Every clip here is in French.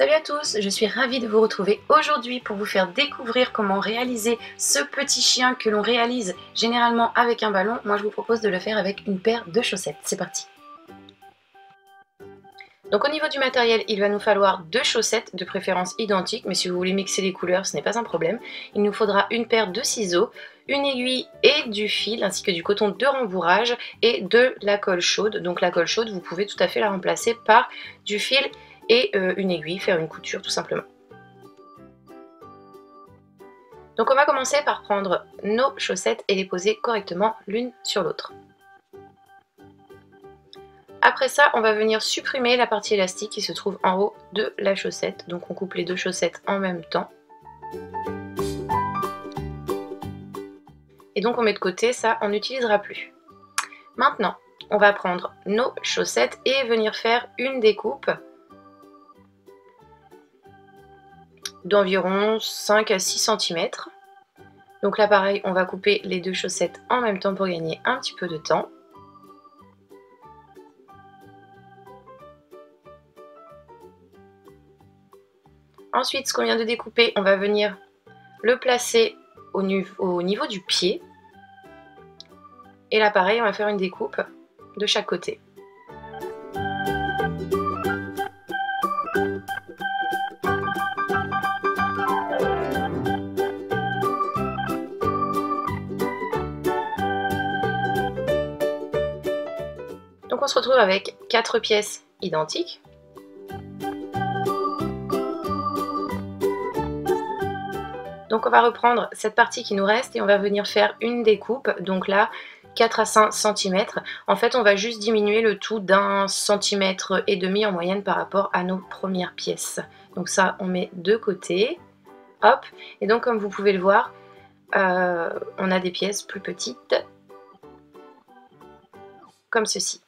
Salut à tous, je suis ravie de vous retrouver aujourd'hui pour vous faire découvrir comment réaliser ce petit chien que l'on réalise généralement avec un ballon. Moi je vous propose de le faire avec une paire de chaussettes. C'est parti. Donc au niveau du matériel, il va nous falloir 2 chaussettes de préférence identiques, mais si vous voulez mixer les couleurs, ce n'est pas un problème. Il nous faudra une paire de ciseaux, une aiguille et du fil, ainsi que du coton de rembourrage et de la colle chaude. Donc la colle chaude, vous pouvez tout à fait la remplacer par du fil et une aiguille, faire une couture tout simplement. Donc on va commencer par prendre nos chaussettes et les poser correctement l'une sur l'autre. Après ça, on va venir supprimer la partie élastique qui se trouve en haut de la chaussette. Donc on coupe les 2 chaussettes en même temps. Et donc on met de côté, ça on n'utilisera plus. Maintenant, on va prendre nos chaussettes et venir faire une découpe d'environ 5 à 6 cm. Donc là pareil, on va couper les 2 chaussettes en même temps pour gagner un petit peu de temps. Ensuite, ce qu'on vient de découper, on va venir le placer au niveau du pied. Et là pareil, on va faire une découpe de chaque côté. Donc on se retrouve avec 4 pièces identiques. Donc on va reprendre cette partie qui nous reste et on va venir faire une découpe. Donc là, 4 à 5 cm. En fait, on va juste diminuer le tout d'1,5 cm en moyenne par rapport à nos premières pièces. Donc ça, on met de côté. Hop. Et donc comme vous pouvez le voir, on a des pièces plus petites. Comme ceci.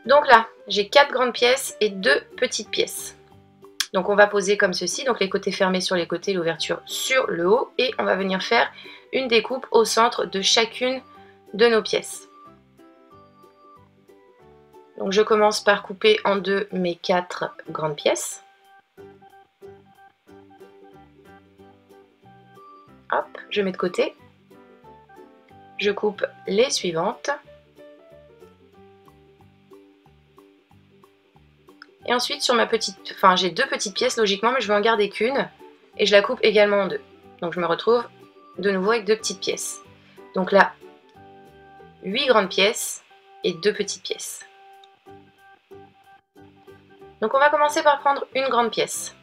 Donc là, j'ai 4 grandes pièces et 2 petites pièces. Donc on va poser comme ceci, donc les côtés fermés sur les côtés, l'ouverture sur le haut. Et on va venir faire une découpe au centre de chacune de nos pièces. Donc je commence par couper en deux mes 4 grandes pièces. Hop, je mets de côté. Je coupe les suivantes. Et ensuite sur ma petite, j'ai 2 petites pièces logiquement, mais je vais en garder qu'une et je la coupe également en 2. Donc je me retrouve de nouveau avec 2 petites pièces. Donc là, 8 grandes pièces et 2 petites pièces. Donc on va commencer par prendre une grande pièce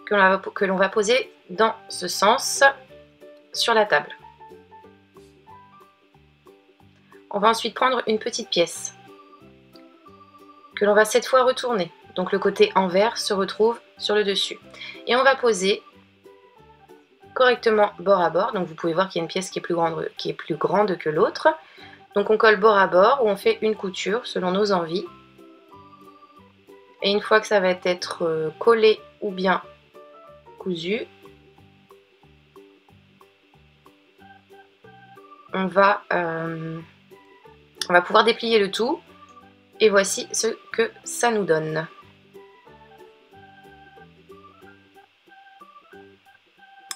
que l'on va poser dans ce sens sur la table. On va ensuite prendre une petite pièce que l'on va cette fois retourner. Donc le côté envers se retrouve sur le dessus. Et on va poser correctement bord à bord. Donc vous pouvez voir qu'il y a une pièce qui est plus grande que l'autre. Donc on colle bord à bord ou on fait une couture selon nos envies. Et une fois que ça va être collé ou bien cousu, on va pouvoir déplier le tout. Et voici ce que ça nous donne.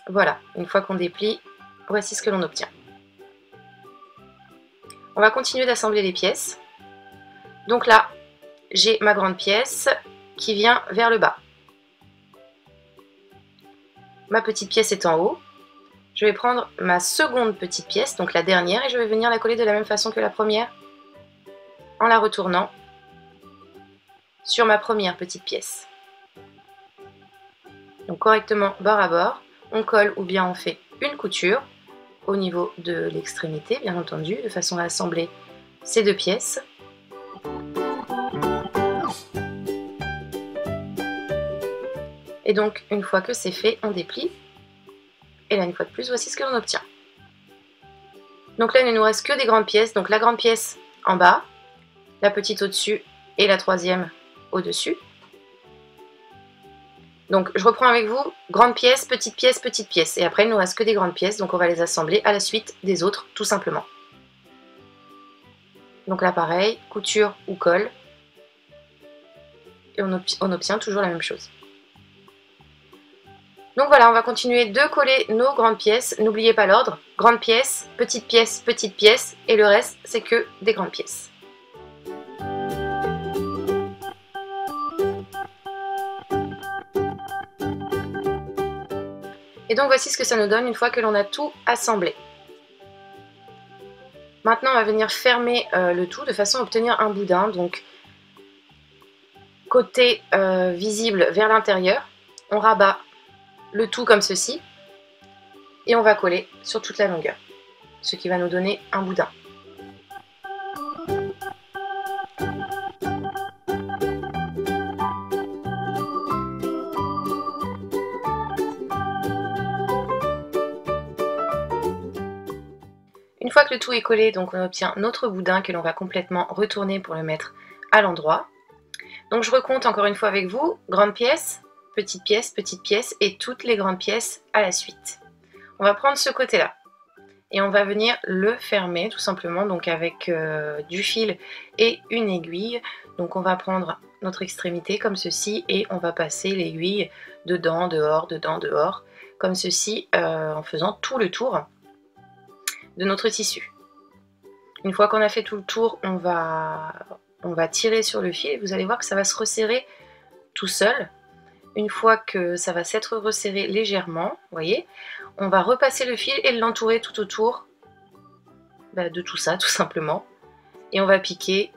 Voilà, une fois qu'on déplie, voici ce que l'on obtient. On va continuer d'assembler les pièces. Donc là, j'ai ma grande pièce qui vient vers le bas. Ma petite pièce est en haut. Je vais prendre ma seconde petite pièce, donc la dernière, et je vais venir la coller de la même façon que la première, en la retournant sur ma première petite pièce. Donc correctement bord à bord, on colle ou bien on fait une couture au niveau de l'extrémité, bien entendu, de façon à assembler ces 2 pièces. Et donc une fois que c'est fait, on déplie. Et là une fois de plus, voici ce que l'on obtient. Donc là il ne nous reste que des grandes pièces, donc la grande pièce en bas, la petite au-dessus et la troisième au-dessus. Donc je reprends avec vous, grande pièce, petite pièce, petite pièce. Et après il ne nous reste que des grandes pièces, donc on va les assembler à la suite des autres, tout simplement. Donc là pareil, couture ou colle. et on obtient toujours la même chose. Donc voilà, on va continuer de coller nos grandes pièces. N'oubliez pas l'ordre, grande pièce, petite pièce, et le reste c'est que des grandes pièces. Et donc voici ce que ça nous donne une fois que l'on a tout assemblé. Maintenant on va venir fermer le tout de façon à obtenir un boudin, donc côté visible vers l'intérieur, on rabat le tout comme ceci et on va coller sur toute la longueur, ce qui va nous donner un boudin. Une fois que le tout est collé, donc on obtient notre boudin que l'on va complètement retourner pour le mettre à l'endroit. Donc je recompte encore une fois avec vous, grande pièce et toutes les grandes pièces à la suite. On va prendre ce côté-là et on va venir le fermer tout simplement, donc avec du fil et une aiguille. Donc on va prendre notre extrémité comme ceci et on va passer l'aiguille dedans, dehors, comme ceci en faisant tout le tour de notre tissu. Une fois qu'on a fait tout le tour, on va tirer sur le fil et vous allez voir que ça va se resserrer tout seul. Une fois que ça va s'être resserré légèrement, vous voyez, on va repasser le fil et l'entourer tout autour de tout ça, tout simplement. Et on va piquer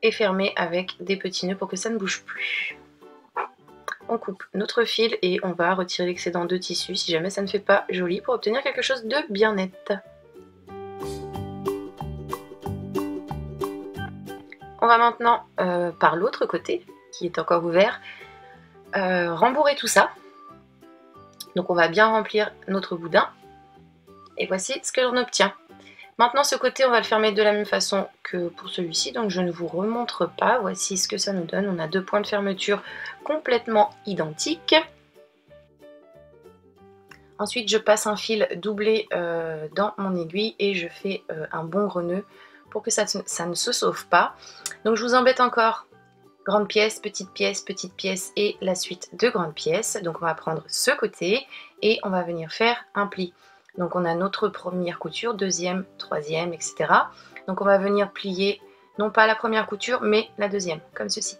et fermer avec des petits nœuds pour que ça ne bouge plus. On coupe notre fil et on va retirer l'excédent de tissu si jamais ça ne fait pas joli pour obtenir quelque chose de bien net. On va maintenant, par l'autre côté, qui est encore ouvert, rembourrer tout ça. Donc on va bien remplir notre boudin. Et voici ce que l'on obtient. Maintenant ce côté on va le fermer de la même façon que pour celui-ci, donc je ne vous remontre pas. Voici ce que ça nous donne. On a deux points de fermeture complètement identiques. Ensuite je passe un fil doublé dans mon aiguille et je fais un bon gros nœud pour que ça ne se sauve pas. Donc je vous embête encore. Grande pièce et la suite de grandes pièces. Donc on va prendre ce côté et on va venir faire un pli. Donc on a notre première couture, deuxième, troisième, etc. Donc on va venir plier, non pas la première couture, mais la deuxième, comme ceci.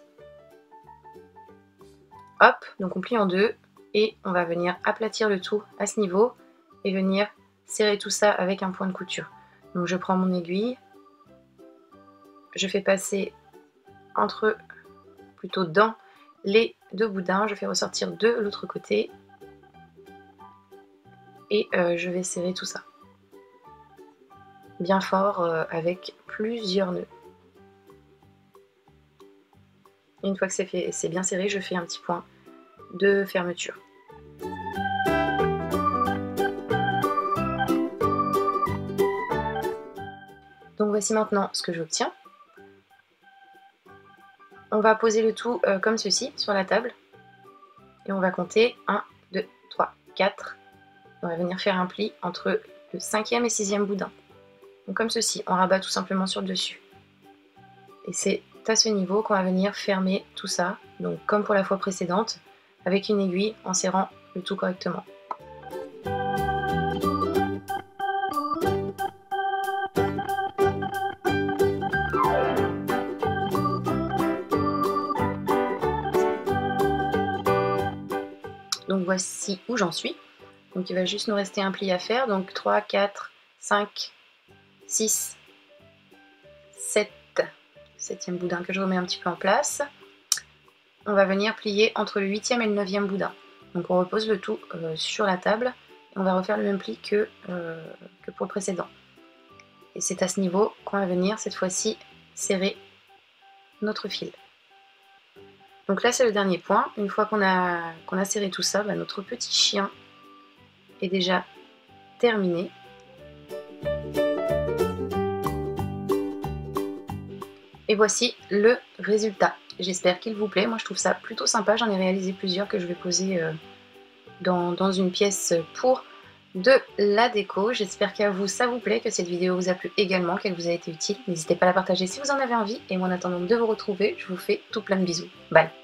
Hop, donc on plie en deux et on va venir aplatir le tout à ce niveau et venir serrer tout ça avec un point de couture. Donc je prends mon aiguille, je fais passer plutôt dans les deux boudins, je fais ressortir de l'autre côté. Et je vais serrer tout ça bien fort avec plusieurs nœuds. Et une fois que c'est bien serré, je fais un petit point de fermeture. Donc voici maintenant ce que j'obtiens. On va poser le tout comme ceci sur la table et on va compter 1, 2, 3, 4. On va venir faire un pli entre le 5e et 6e boudin. Donc comme ceci, on rabat tout simplement sur le dessus. Et c'est à ce niveau qu'on va venir fermer tout ça, donc comme pour la fois précédente, avec une aiguille en serrant le tout correctement. Donc voici où j'en suis. Donc il va juste nous rester un pli à faire. Donc 3, 4, 5, 6, 7. 7e boudin que je remets un petit peu en place. On va venir plier entre le 8e et le 9e boudin. Donc on repose le tout sur la table. Et on va refaire le même pli que pour le précédent. Et c'est à ce niveau qu'on va venir cette fois-ci serrer notre fil. Donc là c'est le dernier point. Une fois qu'on a serré tout ça, notre petit chien est déjà terminé. Et voici le résultat. J'espère qu'il vous plaît. Moi je trouve ça plutôt sympa. J'en ai réalisé plusieurs que je vais poser dans une pièce pour de la déco. J'espère qu'à vous ça vous plaît, que cette vidéo vous a plu également, qu'elle vous a été utile. N'hésitez pas à la partager si vous en avez envie. Et moi en attendant de vous retrouver, je vous fais tout plein de bisous. Bye!